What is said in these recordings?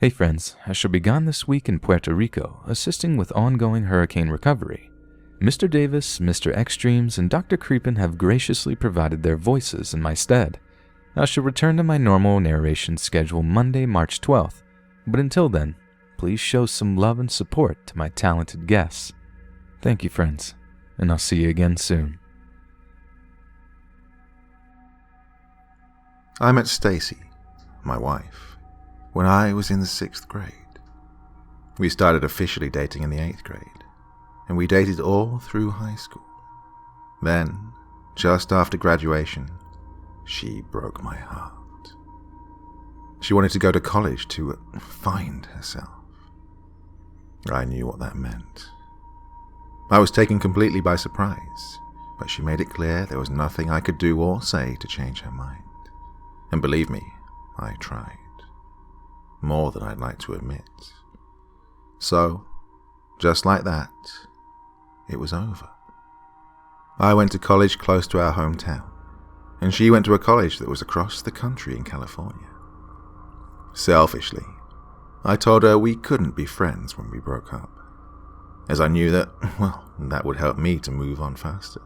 Hey friends, I shall be gone this week in Puerto Rico, assisting with ongoing hurricane recovery. Mr. Davis, Mr. Extremes, and Dr. Creepin have graciously provided their voices in my stead. I shall return to my normal narration schedule Monday, March 12th, but until then, please show some love and support to my talented guests. Thank you, friends, and I'll see you again soon. I met Stacy, my wife, when I was in the 6th grade. We started officially dating in the 8th grade, and we dated all through high school. Then, just after graduation, she broke my heart. She wanted to go to college to find herself. I knew what that meant. I was taken completely by surprise, but she made it clear there was nothing I could do or say to change her mind. And believe me, I tried. More than I'd like to admit. So, just like that, it was over. I went to college close to our hometown, and she went to a college that was across the country in California. Selfishly, I told her we couldn't be friends when we broke up, as I knew that, that would help me to move on faster.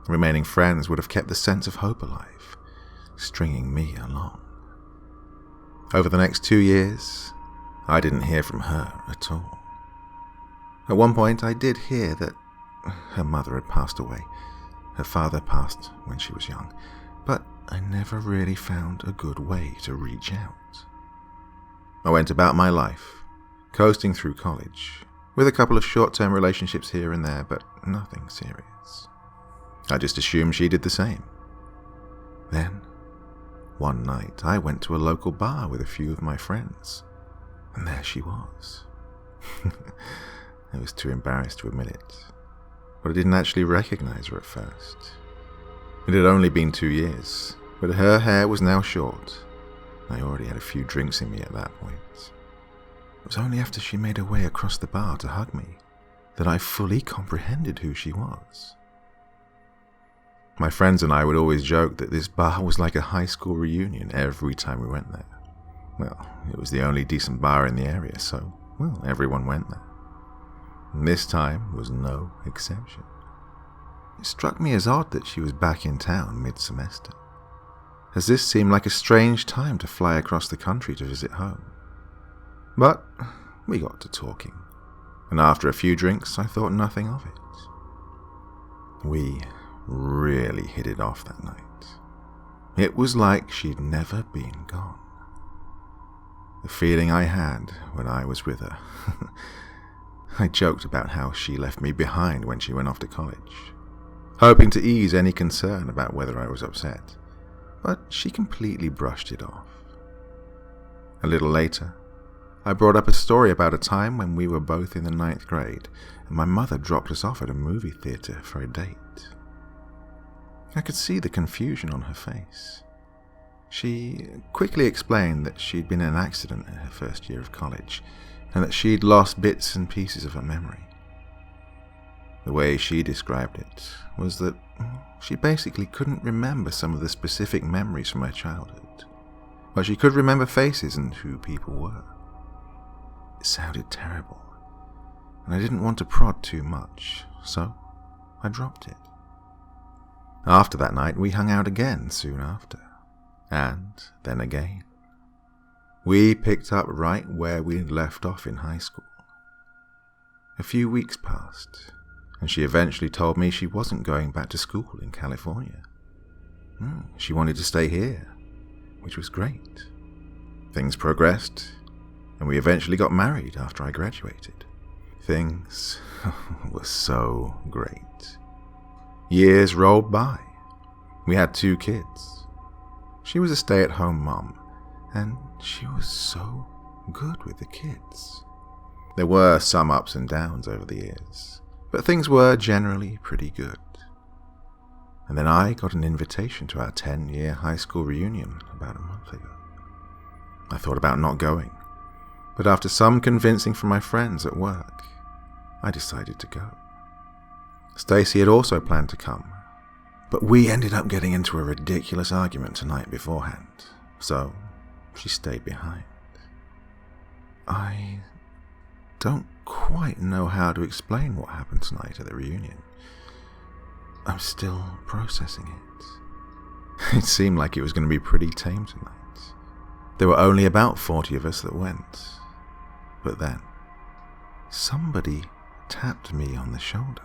Remaining friends would have kept the sense of hope alive, stringing me along. Over the next 2 years, I didn't hear from her at all. At one point, I did hear that her mother had passed away. Her father passed when she was young, but I never really found a good way to reach out. I went about my life, coasting through college, with a couple of short-term relationships here and there, but nothing serious. I just assumed she did the same. Then, one night, I went to a local bar with a few of my friends, and there she was. I was too embarrassed to admit it, but I didn't actually recognize her at first. It had only been 2 years, but her hair was now short. I already had a few drinks in me at that point. It was only after she made her way across the bar to hug me that I fully comprehended who she was. My friends and I would always joke that this bar was like a high school reunion every time we went there. Well, it was the only decent bar in the area, so, everyone went there. And this time was no exception. It struck me as odd that she was back in town mid-semester, as this seemed like a strange time to fly across the country to visit home. But we got to talking, and after a few drinks, I thought nothing of it. We really hit it off that night. It was like she'd never been gone. The feeling I had when I was with her. I joked about how she left me behind when she went off to college, hoping to ease any concern about whether I was upset, but she completely brushed it off. A little later, I brought up a story about a time when we were both in the 9th grade and my mother dropped us off at a movie theater for a date. I could see the confusion on her face. She quickly explained that she'd been in an accident in her first year of college, and that she'd lost bits and pieces of her memory. The way she described it was that she basically couldn't remember some of the specific memories from her childhood, but she could remember faces and who people were. It sounded terrible, and I didn't want to prod too much, so I dropped it. After that night, we hung out again soon after, and then again. We picked up right where we'd left off in high school. A few weeks passed, and she eventually told me she wasn't going back to school in California. She wanted to stay here, which was great. Things progressed, and we eventually got married after I graduated. Things were so great. Years rolled by. We had 2 kids. She was a stay-at-home mom, and she was so good with the kids. There were some ups and downs over the years, but things were generally pretty good. And then I got an invitation to our 10-year high school reunion about a month ago. I thought about not going, but after some convincing from my friends at work, I decided to go. Stacy had also planned to come, but we ended up getting into a ridiculous argument tonight beforehand, so she stayed behind. I don't quite know how to explain what happened tonight at the reunion. I'm still processing it. It seemed like it was going to be pretty tame tonight. There were only about 40 of us that went. But then, somebody tapped me on the shoulder.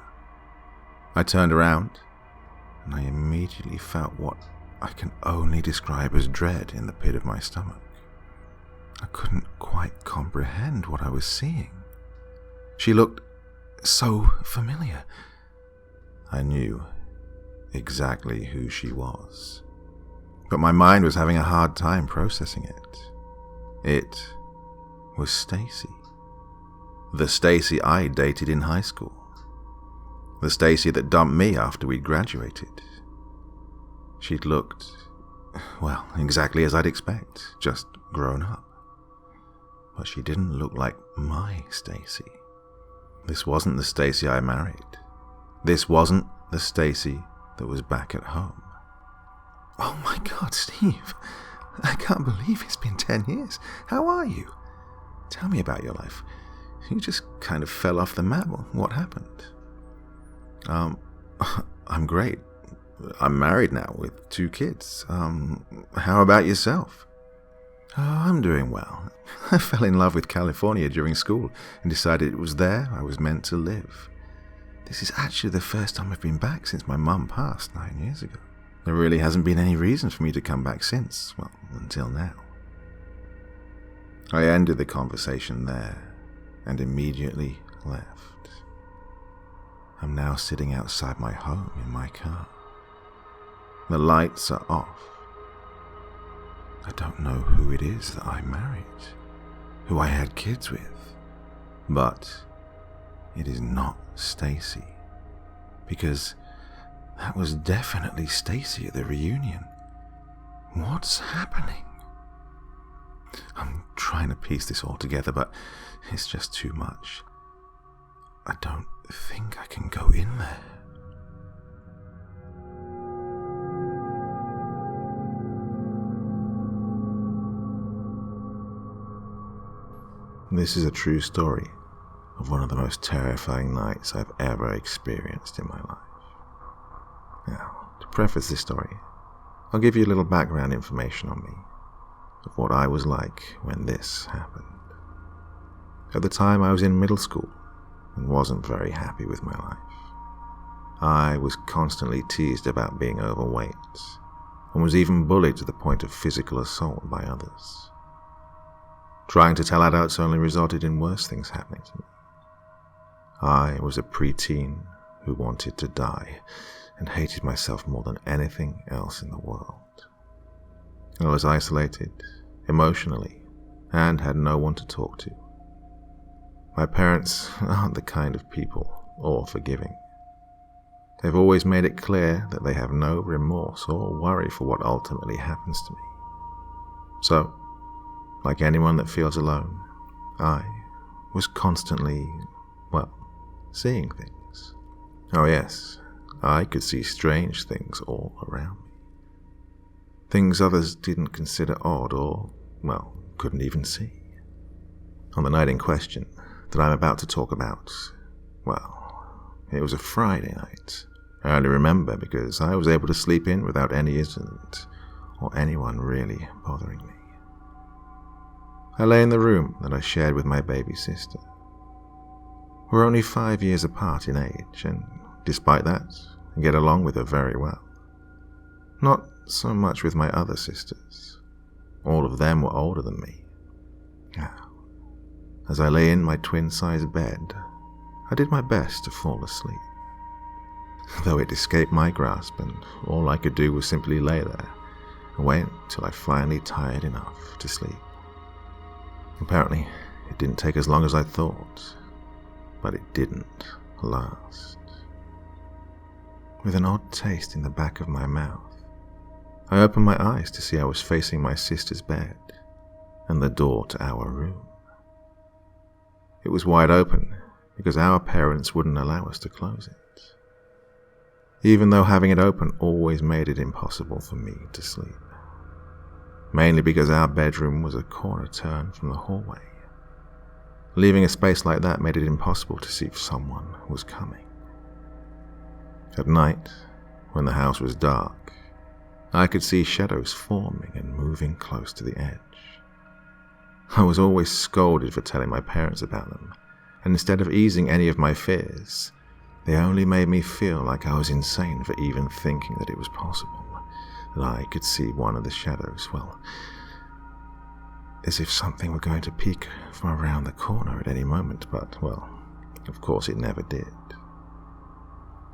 I turned around, and I immediately felt what I can only describe as dread in the pit of my stomach. I couldn't quite comprehend what I was seeing. She looked so familiar. I knew exactly who she was, but my mind was having a hard time processing it. It was Stacy. The Stacy I dated in high school. The Stacy that dumped me after we'd graduated. She'd looked, well, exactly as I'd expect, just grown up. But she didn't look like my Stacy. This wasn't the Stacy I married. This wasn't the Stacy that was back at home. Oh my God, Steve. I can't believe it's been 10 years. How are you? Tell me about your life. You just kind of fell off the map. What happened? I'm great. I'm married now with 2 kids. How about yourself? Oh, I'm doing well. I fell in love with California during school and decided it was there I was meant to live. This is actually the first time I've been back since my mum passed 9 years ago. There really hasn't been any reason for me to come back since, well, until now. I ended the conversation there and immediately left. I'm now sitting outside my home in my car. The lights are off. I don't know who it is that I married, who I had kids with, but it is not Stacy, because that was definitely Stacy at the reunion. What's happening? I'm trying to piece this all together, but it's just too much. I don't think I can go in there. This is a true story of one of the most terrifying nights I've ever experienced in my life. Now, to preface this story, I'll give you a little background information on me, of what I was like when this happened. At the time, I was in middle school and wasn't very happy with my life. I was constantly teased about being overweight and was even bullied to the point of physical assault by others. Trying to tell adults only resulted in worse things happening to me. I was a preteen who wanted to die and hated myself more than anything else in the world. I was isolated, emotionally, and had no one to talk to. My parents aren't the kind of people, or forgiving. They've always made it clear that they have no remorse or worry for what ultimately happens to me. So, like anyone that feels alone, I was constantly, seeing things. Oh yes, I could see strange things all around me. Things others didn't consider odd or, couldn't even see. On the night in question that I'm about to talk about, it was a Friday night. I only remember because I was able to sleep in without any incident or anyone really bothering me. I lay in the room that I shared with my baby sister. We're only 5 years apart in age, and despite that, I get along with her very well. Not so much with my other sisters. All of them were older than me. As I lay in my twin-sized bed, I did my best to fall asleep. Though it escaped my grasp, and all I could do was simply lay there and wait till I finally tired enough to sleep. Apparently, it didn't take as long as I thought, but it didn't last. With an odd taste in the back of my mouth, I opened my eyes to see I was facing my sister's bed and the door to our room. It was wide open because our parents wouldn't allow us to close it, even though having it open always made it impossible for me to sleep. Mainly because our bedroom was a corner turn from the hallway. Leaving a space like that made it impossible to see if someone was coming. At night, when the house was dark, I could see shadows forming and moving close to the edge. I was always scolded for telling my parents about them, and instead of easing any of my fears, they only made me feel like I was insane for even thinking that it was possible that I could see one of the shadows, well, as if something were going to peek from around the corner at any moment, but, well, of course it never did.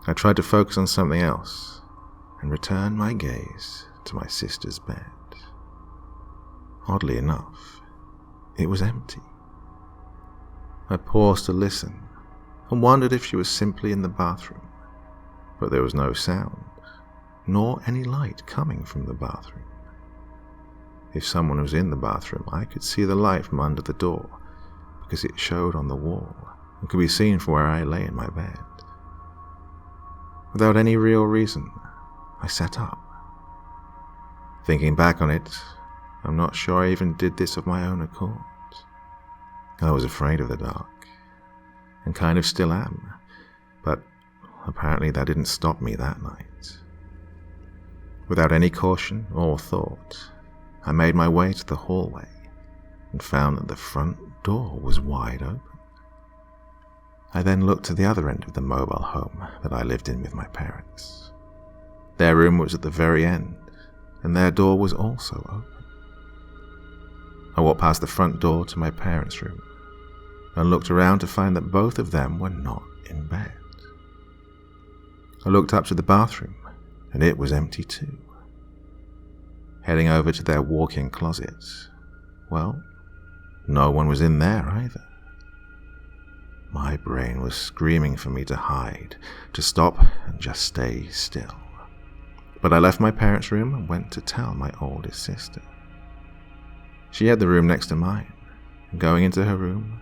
I tried to focus on something else and return my gaze to my sister's bed. Oddly enough, it was empty. I paused to listen and wondered if she was simply in the bathroom, but there was no sound, nor any light coming from the bathroom. If someone was in the bathroom, I could see the light from under the door because it showed on the wall and could be seen from where I lay in my bed. Without any real reason, I sat up. Thinking back on it, I'm not sure I even did this of my own accord. I was afraid of the dark, and kind of still am, but apparently that didn't stop me that night. Without any caution or thought, I made my way to the hallway and found that the front door was wide open. I then looked to the other end of the mobile home that I lived in with my parents. Their room was at the very end, and their door was also open. I walked past the front door to my parents' room and looked around to find that both of them were not in bed. I looked up to the bathroom, and it was empty too. Heading over to their walk-in closet, well, no one was in there either. My brain was screaming for me to hide, to stop and just stay still. But I left my parents' room and went to tell my oldest sister. She had the room next to mine, and going into her room,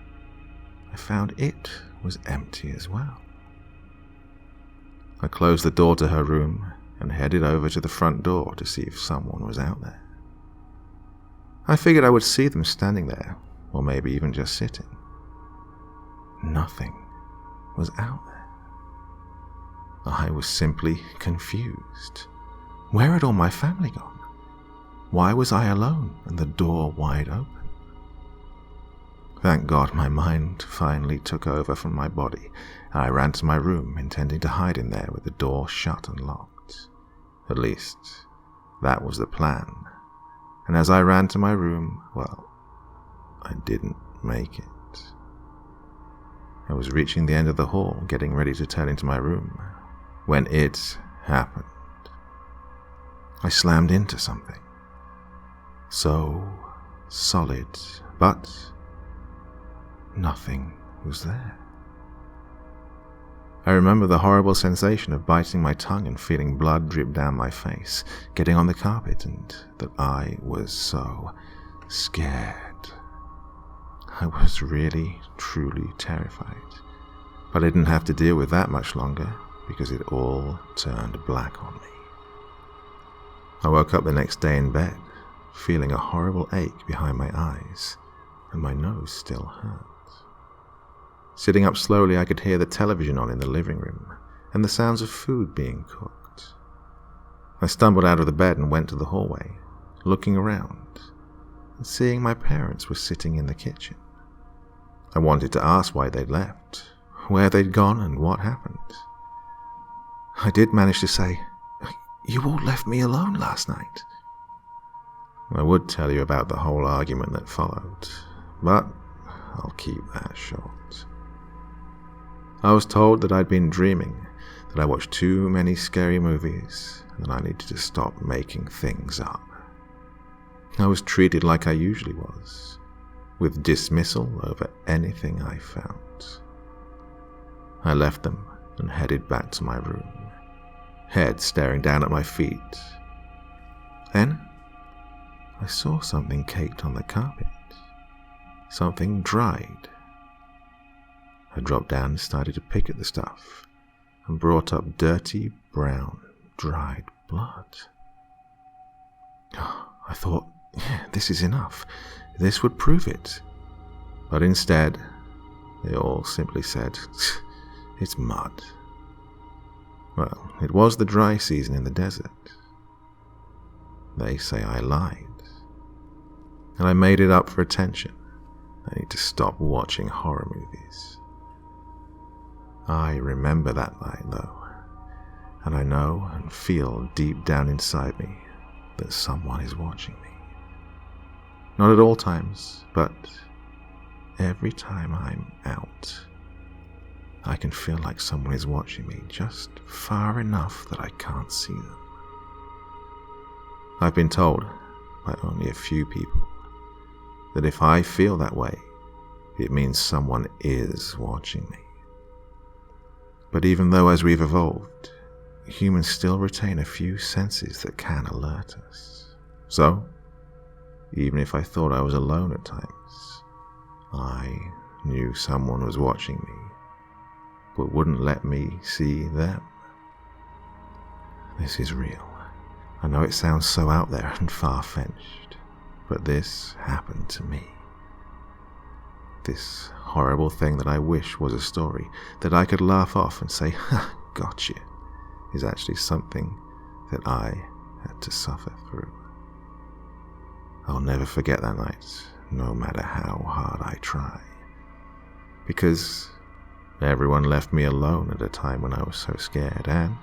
I found it was empty as well. I closed the door to her room and headed over to the front door to see if someone was out there. I figured I would see them standing there, or maybe even just sitting. Nothing was out there. I was simply confused. Where had all my family gone? Why was I alone and the door wide open? Thank God my mind finally took over from my body, and I ran to my room intending to hide in there with the door shut and locked. At least, that was the plan. And as I ran to my room, well, I didn't make it. I was reaching the end of the hall, getting ready to turn into my room, when it happened. I slammed into something. So solid, but nothing was there. I remember the horrible sensation of biting my tongue and feeling blood drip down my face, getting on the carpet, and that I was so scared. I was really, truly terrified, but I didn't have to deal with that much longer because it all turned black on me. I woke up the next day in bed, feeling a horrible ache behind my eyes, and my nose still hurt. Sitting up slowly, I could hear the television on in the living room and the sounds of food being cooked. I stumbled out of the bed and went to the hallway, looking around and seeing my parents were sitting in the kitchen. I wanted to ask why they'd left, where they'd gone, and what happened. I did manage to say, "You all left me alone last night." I would tell you about the whole argument that followed, but I'll keep that short. I was told that I'd been dreaming, that I watched too many scary movies, and that I needed to stop making things up. I was treated like I usually was, with dismissal over anything I found. I left them and headed back to my room, head staring down at my feet. Then I saw something caked on the carpet, something dried. I dropped down and started to pick at the stuff and brought up dirty, brown, dried blood. I thought, yeah, this is enough. This would prove it. But instead, They all simply said, "It's mud." Well, it was the dry season in the desert. They say I lied, and I made it up for attention. I need to stop watching horror movies. I remember that night, though, and I know and feel deep down inside me that someone is watching me. Not at all times, but every time I'm out, I can feel like someone is watching me just far enough that I can't see them. I've been told by only a few people that if I feel that way, it means someone is watching me. But even though as we've evolved, humans still retain a few senses that can alert us. So, even if I thought I was alone at times, I knew someone was watching me, but wouldn't let me see them. This is real. I know it sounds so out there and far-fetched, but this happened to me. This horrible thing that I wish was a story that I could laugh off and say, "Ha, gotcha," is actually something that I had to suffer through. I'll never forget that night, no matter how hard I try, because everyone left me alone at a time when I was so scared, and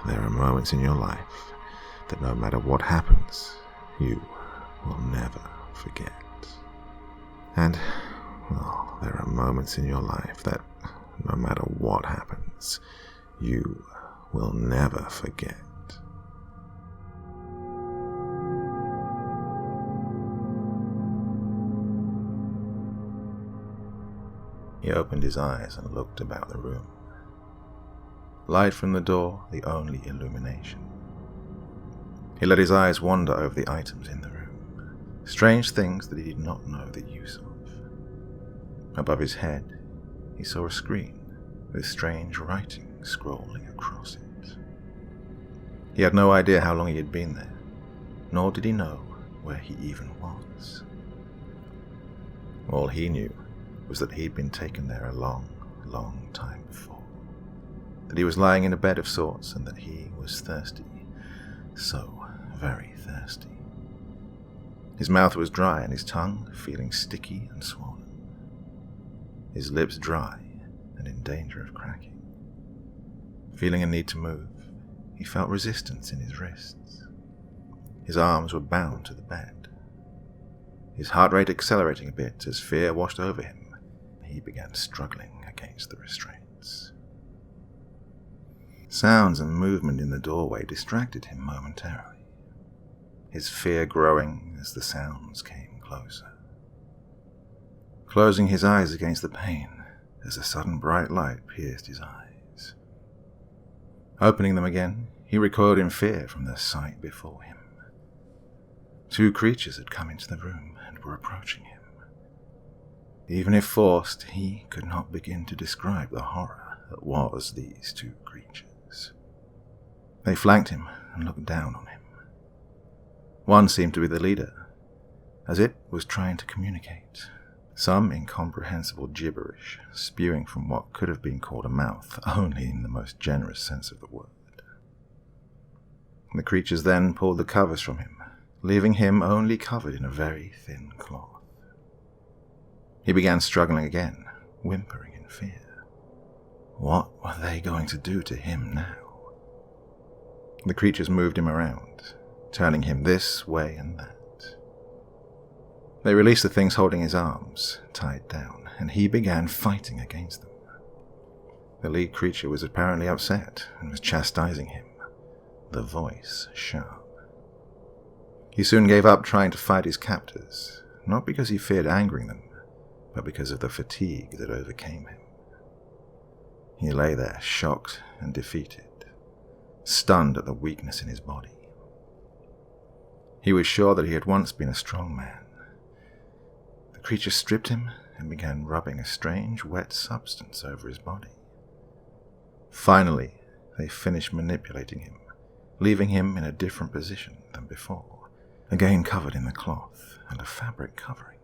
there are moments in your life that no matter what happens, you will never forget. And, well, there are moments in your life that no matter what happens, you will never forget. He opened his eyes and looked about the room. Light from the door, the only illumination. He let his eyes wander over the items in the room, strange things that he did not know the use of. Above his head, he saw a screen with strange writing scrolling across it. He had no idea how long he had been there, nor did he know where he even was. All he knew was that he'd been taken there a long, long time before, that he was lying in a bed of sorts and that he was thirsty, so very thirsty. His mouth was dry and his tongue feeling sticky and swollen. His lips dry and in danger of cracking. Feeling a need to move, he felt resistance in his wrists. His arms were bound to the bed. His heart rate accelerating a bit as fear washed over him. He began struggling against the restraints. Sounds and movement in the doorway distracted him momentarily, his fear growing as the sounds came closer. Closing his eyes against the pane as a sudden bright light pierced his eyes. Opening them again, he recoiled in fear from the sight before him. Two creatures had come into the room and were approaching him. Even if forced, he could not begin to describe the horror that was these two creatures. They flanked him and looked down on him. One seemed to be the leader, as it was trying to communicate, some incomprehensible gibberish spewing from what could have been called a mouth only in the most generous sense of the word. The creatures then pulled the covers from him, leaving him only covered in a very thin cloth. He began struggling again, whimpering in fear. What were they going to do to him now? The creatures moved him around, turning him this way and that. They released the things holding his arms, tied down, and he began fighting against them. The lead creature was apparently upset and was chastising him, the voice sharp. He soon gave up trying to fight his captors, not because he feared angering them, but because of the fatigue that overcame him. He lay there, shocked and defeated, stunned at the weakness in his body. He was sure that he had once been a strong man. The creature stripped him and began rubbing a strange wet substance over his body. Finally, they finished manipulating him, leaving him in a different position than before, again covered in the cloth and a fabric covering.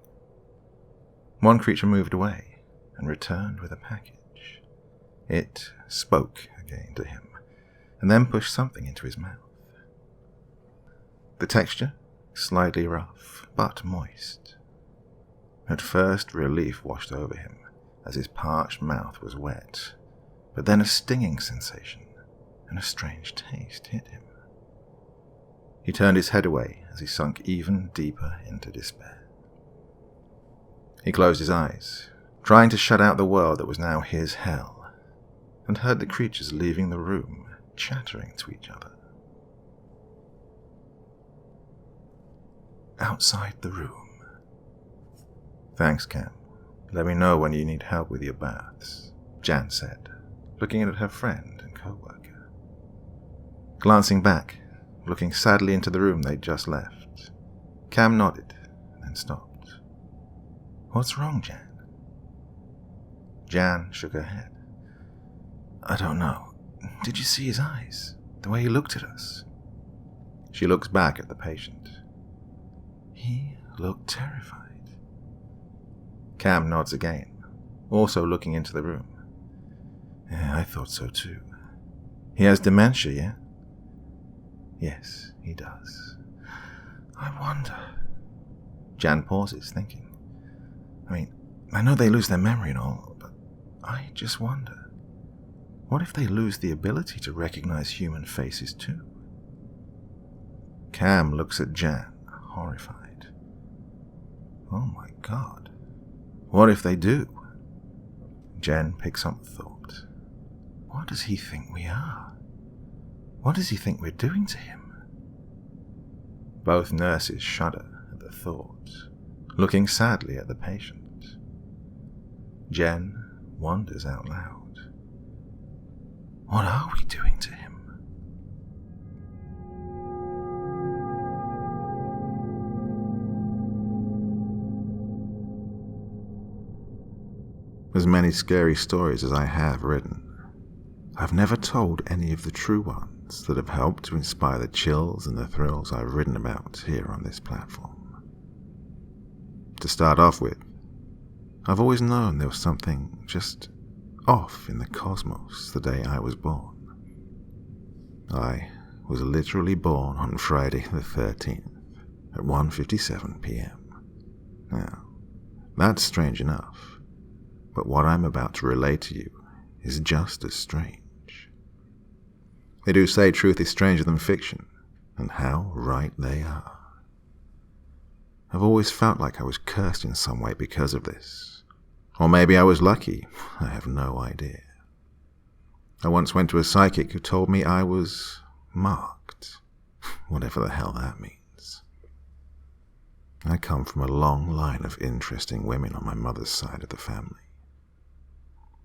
One creature moved away and returned with a package. It spoke again to him, and then pushed something into his mouth. The texture, slightly rough, but moist. At first, relief washed over him as his parched mouth was wet, but then a stinging sensation and a strange taste hit him. He turned his head away as he sunk even deeper into despair. He closed his eyes, trying to shut out the world that was now his hell, and heard the creatures leaving the room, chattering to each other. Outside the room. "Thanks, Cam. Let me know when you need help with your baths," Jan said, looking at her friend and co-worker. Glancing back, looking sadly into the room they'd just left, Cam nodded and then stopped. "What's wrong, Jan?" Jan shook her head. "I don't know. Did you see his eyes? The way he looked at us?" She looks back at the patient. "He looked terrified." Cam nods again, also looking into the room. "Yeah, I thought so too. He has dementia, yeah?" "Yes, he does. I wonder." Jan pauses, thinking. I know they lose their memory and all, but I just wonder. What if they lose the ability to recognize human faces too? Cam looks at Jan, horrified. "Oh my God. What if they do?" Jen picks up the thought. What does he think we are? What does he think we're doing to him? Both nurses shudder at the thought, looking sadly at the patient. Jen wonders out loud. What are we doing to him? As many scary stories as I have written, I've never told any of the true ones that have helped to inspire the chills and the thrills I've written about here on this platform. To start off with, I've always known there was something just off in the cosmos the day I was born. I was literally born on Friday the 13th at 1:57 p.m. Now, that's strange enough, but what I'm about to relate to you is just as strange. They do say truth is stranger than fiction, and how right they are. I've always felt like I was cursed in some way because of this. Or maybe I was lucky, I have no idea. I once went to a psychic who told me I was marked, whatever the hell that means. I come from a long line of interesting women on my mother's side of the family.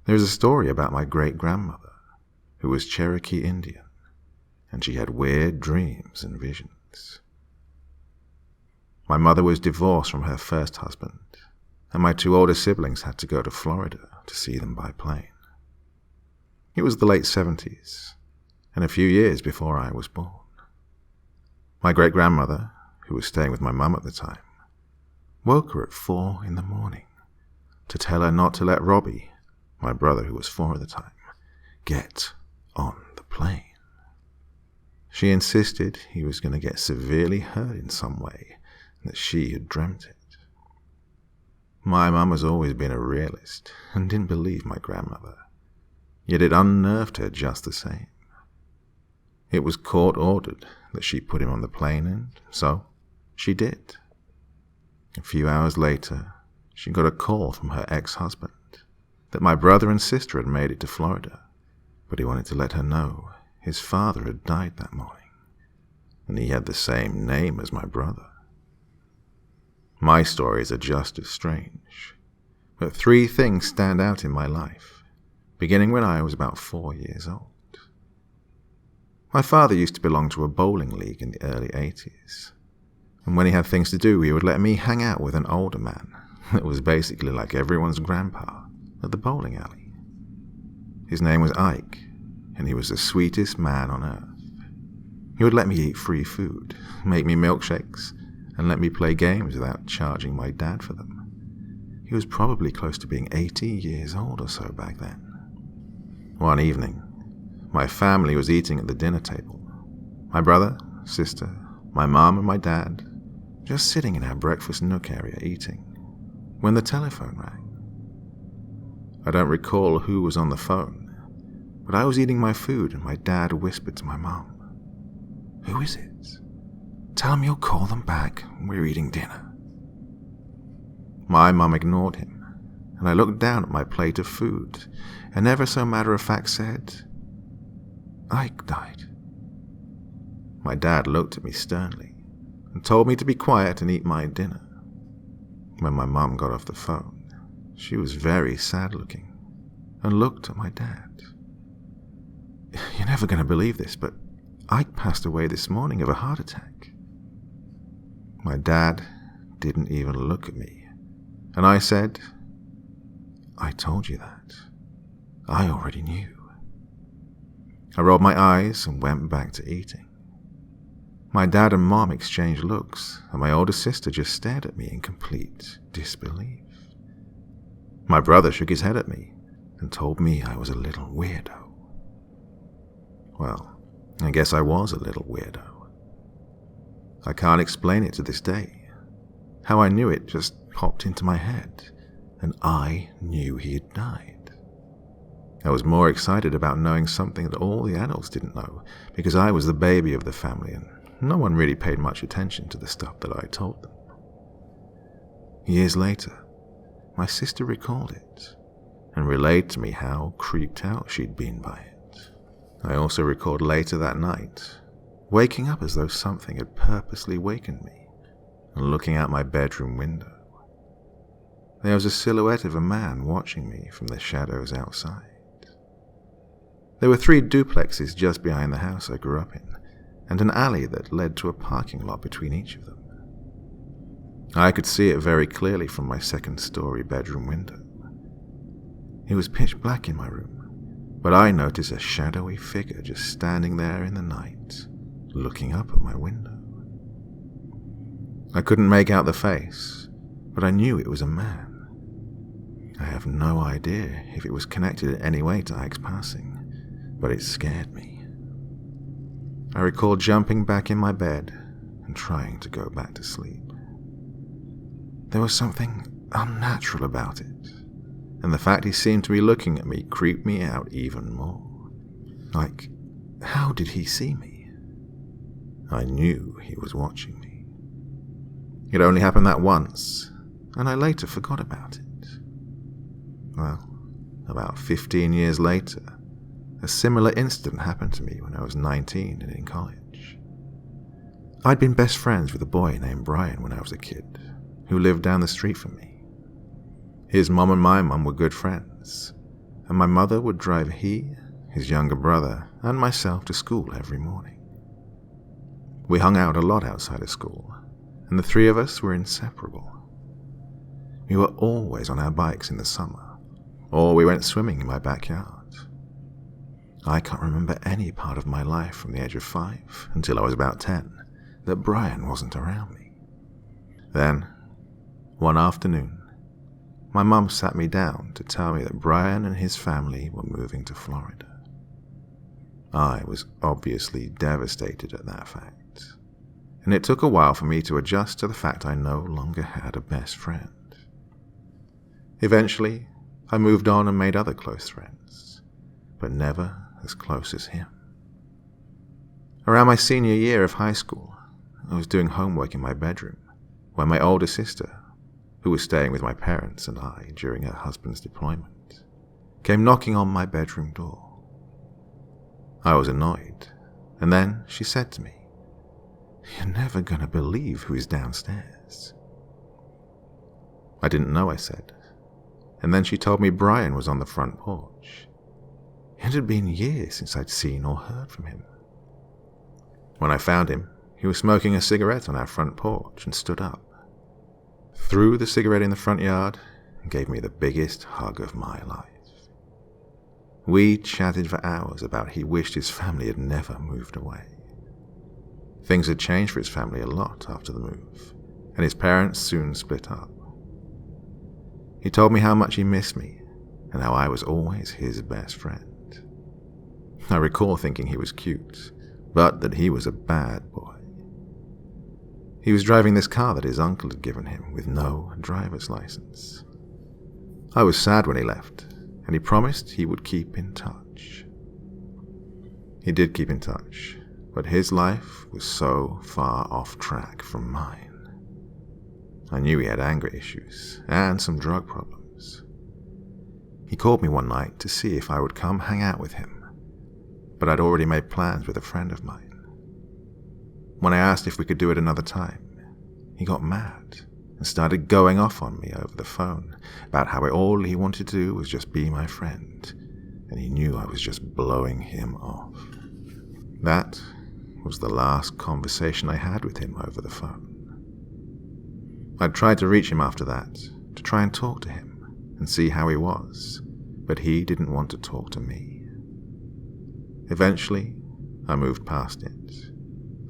There's a story about my great-grandmother, who was Cherokee Indian, and she had weird dreams and visions. My mother was divorced from her first husband, and my two older siblings had to go to Florida to see them by plane. It was the late 70s, and a few years before I was born. My great-grandmother, who was staying with my mum at the time, woke her at 4 a.m. to tell her not to let Robbie, my brother who was 4 at the time, get on the plane. She insisted he was going to get severely hurt in some way, and that she had dreamt it. My mum has always been a realist and didn't believe my grandmother, yet it unnerved her just the same. It was court-ordered that she put him on the plane, and so she did. A few hours later, she got a call from her ex-husband that my brother and sister had made it to Florida, but he wanted to let her know his father had died that morning, and he had the same name as my brother. My stories are just as strange, but 3 things stand out in my life, beginning when I was about 4 years old. My father used to belong to a bowling league in the early 80s, and when he had things to do, he would let me hang out with an older man that was basically like everyone's grandpa at the bowling alley. His name was Ike, and he was the sweetest man on earth. He would let me eat free food, make me milkshakes, and let me play games without charging my dad for them. He He was probably close to being 80 years old or so back then. One evening, my family was eating at the dinner table. My brother, sister, my mom and my dad, just sitting in our breakfast nook area eating, when the telephone rang. I don't recall who was on the phone, but I was eating my food and my dad whispered to my mom, "Who is it? Tell them you'll call them back. We're eating dinner." My mum ignored him, and I looked down at my plate of food and ever so matter-of-fact said, "Ike died." My dad looked at me sternly and told me to be quiet and eat my dinner. When my mum got off the phone, she was very sad-looking and looked at my dad. "You're never going to believe this, but Ike passed away this morning of a heart attack." My dad didn't even look at me, and I said, "I told you that. I already knew." I rolled my eyes and went back to eating. My dad and mom exchanged looks, and my older sister just stared at me in complete disbelief. My brother shook his head at me and told me I was a little weirdo. Well, I guess I was a little weirdo. I can't explain it to this day. How I knew it just popped into my head, and I knew he had died. I was more excited about knowing something that all the adults didn't know, because I was the baby of the family and no one really paid much attention to the stuff that I told them. Years later, my sister recalled it and relayed to me how creeped out she'd been by it. I also recalled later that night, waking up as though something had purposely wakened me and looking out my bedroom window. There was a silhouette of a man watching me from the shadows outside. There were 3 duplexes just behind the house I grew up in, and an alley that led to a parking lot between each of them. I could see it very clearly from my second-story bedroom window. It was pitch black in my room, but I noticed a shadowy figure just standing there in the night, looking up at my window. I couldn't make out the face, but I knew it was a man. I have no idea if it was connected in any way to Ike's passing, but it scared me. I recall jumping back in my bed and trying to go back to sleep. There was something unnatural about it, and the fact he seemed to be looking at me creeped me out even more. Like, how did he see me? I knew he was watching me. It only happened that once, and I later forgot about it. Well, about 15 years later, a similar incident happened to me when I was 19 and in college. I'd been best friends with a boy named Brian when I was a kid, who lived down the street from me. His mom and my mom were good friends, and my mother would drive he, his younger brother, and myself to school every morning. We hung out a lot outside of school, and the 3 of us were inseparable. We were always on our bikes in the summer, or we went swimming in my backyard. I can't remember any part of my life from the age of 5 until I was about 10 that Brian wasn't around me. Then, one afternoon, my mum sat me down to tell me that Brian and his family were moving to Florida. I was obviously devastated at that fact, and it took a while for me to adjust to the fact I no longer had a best friend. Eventually, I moved on and made other close friends, but never as close as him. Around my senior year of high school, I was doing homework in my bedroom when my older sister, who was staying with my parents and I during her husband's deployment, came knocking on my bedroom door. I was annoyed, and then she said to me, "You're never gonna believe who's downstairs." I didn't know, I said, and then she told me Brian was on the front porch. It had been years since I'd seen or heard from him. When I found him, he was smoking a cigarette on our front porch and stood up, threw the cigarette in the front yard, and gave me the biggest hug of my life. We chatted for hours about he wished his family had never moved away. Things had changed for his family a lot after the move, and his parents soon split up. He told me how much he missed me and how I was always his best friend. I recall thinking he was cute, but that he was a bad boy. He was driving this car that his uncle had given him with no driver's license. I was sad when he left, and he promised he would keep in touch. He did keep in touch, but his life was so far off track from mine. I knew he had anger issues and some drug problems. He called me one night to see if I would come hang out with him, but I'd already made plans with a friend of mine. When I asked if we could do it another time, he got mad and started going off on me over the phone about how all he wanted to do was just be my friend, and he knew I was just blowing him off. That was the last conversation I had with him over the phone. I'd tried to reach him after that, to try and talk to him and see how he was, but he didn't want to talk to me. Eventually, I moved past it.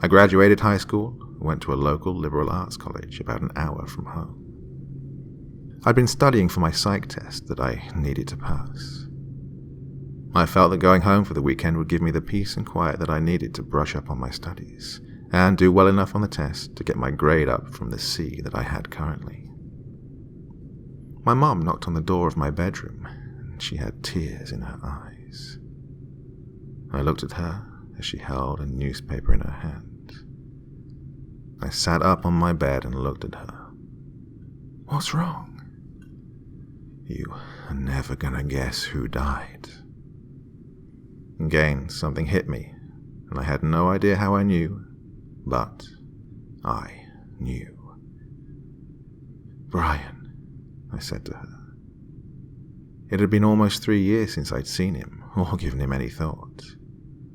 I graduated high school and went to a local liberal arts college about an hour from home. I'd been studying for my psych test that I needed to pass. I felt that going home for the weekend would give me the peace and quiet that I needed to brush up on my studies and do well enough on the test to get my grade up from the C that I had currently. My mom knocked on the door of my bedroom, and she had tears in her eyes. I looked at her as she held a newspaper in her hand. I sat up on my bed and looked at her. "What's wrong?" "You are never gonna guess who died." Again, something hit me, and I had no idea how I knew, but I knew. "Brian," I said to her. It had been almost 3 years since I'd seen him or given him any thought,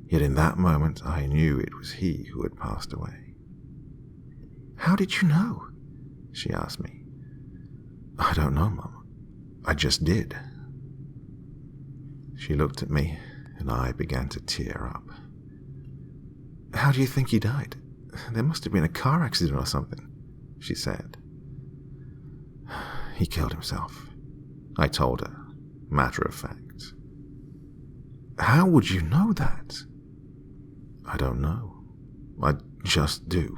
yet in that moment I knew it was he who had passed away. "How did you know?" she asked me. "I don't know, Mum. I just did." She looked at me, and I began to tear up. "How do you think he died? There must have been a car accident or something," she said. "He killed himself," I told her, matter of fact. "How would you know that?" "I don't know. I just do."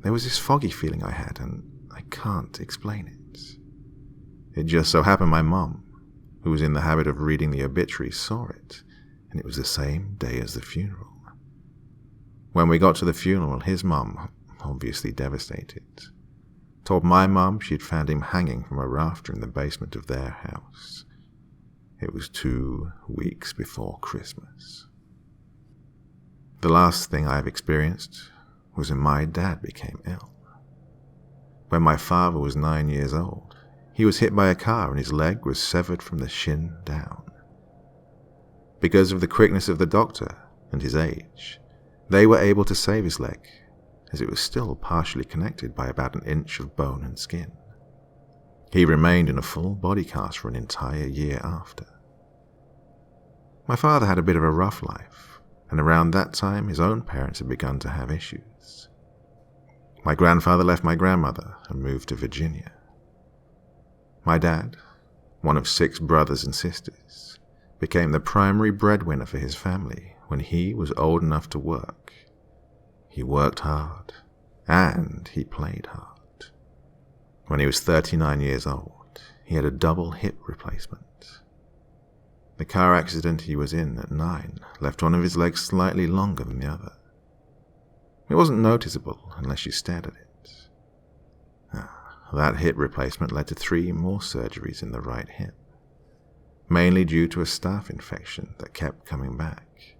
There was this foggy feeling I had, and I can't explain it. It just so happened my mum, who was in the habit of reading the obituaries, saw it, and it was the same day as the funeral. When we got to the funeral, his mum, obviously devastated, told my mum she'd found him hanging from a rafter in the basement of their house. It was 2 weeks before Christmas. The last thing I've experienced was when my dad became ill. When my father was 9 years old, he was hit by a car and his leg was severed from the shin down. Because of the quickness of the doctor and his age, they were able to save his leg, as it was still partially connected by about 1 inch of bone and skin. He remained in a full body cast for an entire year after. My father had a bit of a rough life, and around that time his own parents had begun to have issues. My grandfather left my grandmother and moved to Virginia. My dad, one of 6 brothers and sisters, became the primary breadwinner for his family when he was old enough to work. He worked hard, and he played hard. When he was 39 years old, he had a double hip replacement. The car accident he was in at 9 left one of his legs slightly longer than the other. It wasn't noticeable unless you stared at it. That hip replacement led to 3 more surgeries in the right hip, mainly due to a staph infection that kept coming back.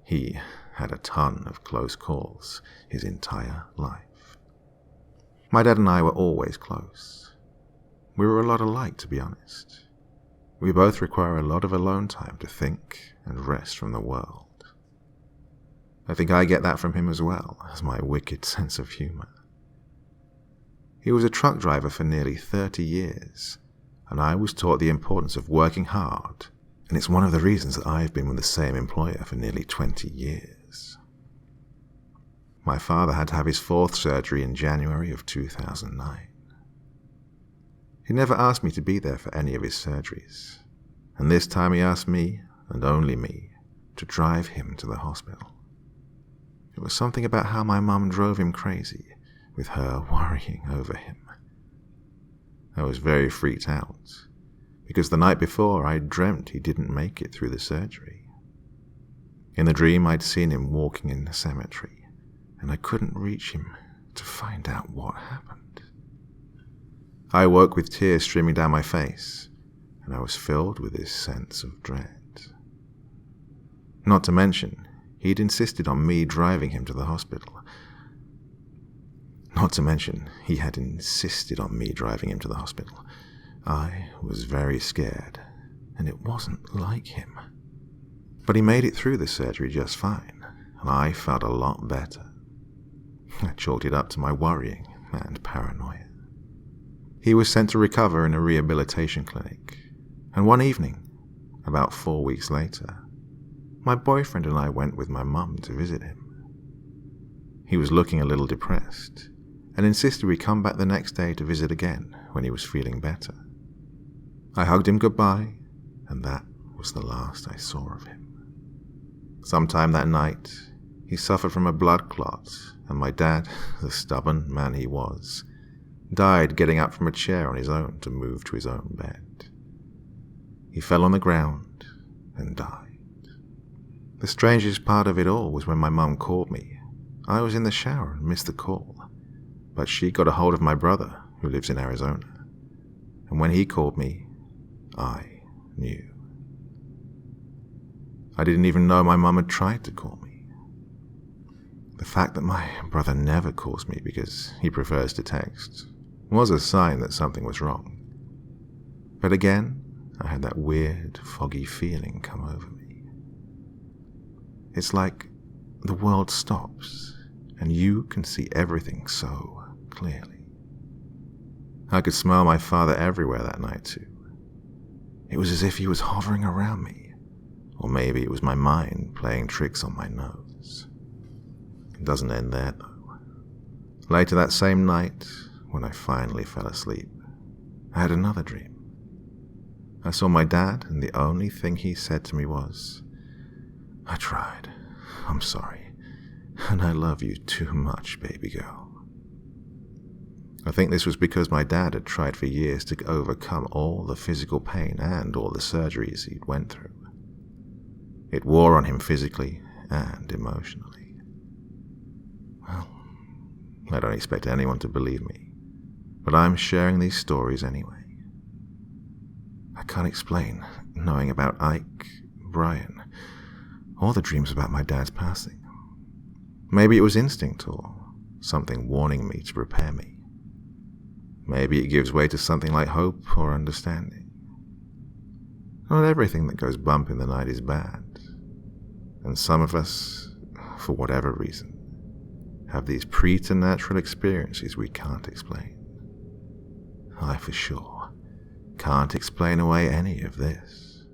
He had a ton of close calls his entire life. My dad and I were always close. We were a lot alike, to be honest. We both require a lot of alone time to think and rest from the world. I think I get that from him as well as my wicked sense of humor. He was a truck driver for nearly 30 years, and I was taught the importance of working hard, and it's one of the reasons that I've been with the same employer for nearly 20 years. My father had to have his 4th surgery in January of 2009. He never asked me to be there for any of his surgeries, and this time he asked me, and only me, to drive him to the hospital. It was something about how my mum drove him crazy, with her worrying over him. I was very freaked out, because the night before I'd dreamt he didn't make it through the surgery. In the dream I'd seen him walking in the cemetery, and I couldn't reach him to find out what happened. I woke with tears streaming down my face, and I was filled with this sense of dread. Not to mention, he'd insisted on me driving him to the hospital. He had insisted on me driving him to the hospital. I was very scared, and it wasn't like him. But he made it through the surgery just fine, and I felt a lot better. I chalked it up to my worrying and paranoia. He was sent to recover in a rehabilitation clinic, and one evening, about 4 weeks later, my boyfriend and I went with my mum to visit him. He was looking a little depressed, and insisted we come back the next day to visit again when he was feeling better. I hugged him goodbye, and that was the last I saw of him. Sometime that night, he suffered from a blood clot, and my dad, the stubborn man he was, died getting up from a chair on his own to move to his own bed. He fell on the ground and died. The strangest part of it all was when my mum called me. I was in the shower and missed the call, but she got a hold of my brother, who lives in Arizona, and when he called me, I knew. I didn't even know my mum had tried to call me. The fact that my brother never calls me because he prefers to text was a sign that something was wrong. But again, I had that weird, foggy feeling come over me. It's like the world stops, and you can see everything so clearly. I could smell my father everywhere that night too. It was as if he was hovering around me, or maybe it was my mind playing tricks on my nose. It doesn't end there though. Later that same night, when I finally fell asleep, I had another dream. I saw my dad, and the only thing he said to me was, "I tried. I'm sorry. And I love you too much, baby girl." I think this was because my dad had tried for years to overcome all the physical pain and all the surgeries he'd went through. It wore on him physically and emotionally. Well, I don't expect anyone to believe me, but I'm sharing these stories anyway. I can't explain knowing about Ike, Brian, or the dreams about my dad's passing. Maybe it was instinct or something warning me to prepare me. Maybe it gives way to something like hope or understanding. Not everything that goes bump in the night is bad, and some of us, for whatever reason, have these preternatural experiences we can't explain. I for sure can't explain away any of this.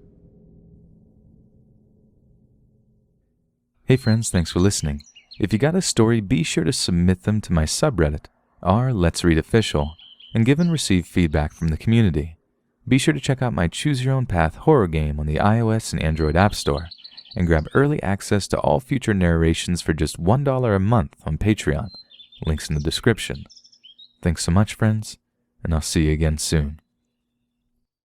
Hey friends, thanks for listening. If you got a story, be sure to submit them to my subreddit, r/LetsReadOfficial, and give and receive feedback from the community. Be sure to check out my Choose Your Own Path horror game on the iOS and Android App Store, and grab early access to all future narrations for just $1 a month on Patreon. Links in the description. Thanks so much, friends, and I'll see you again soon.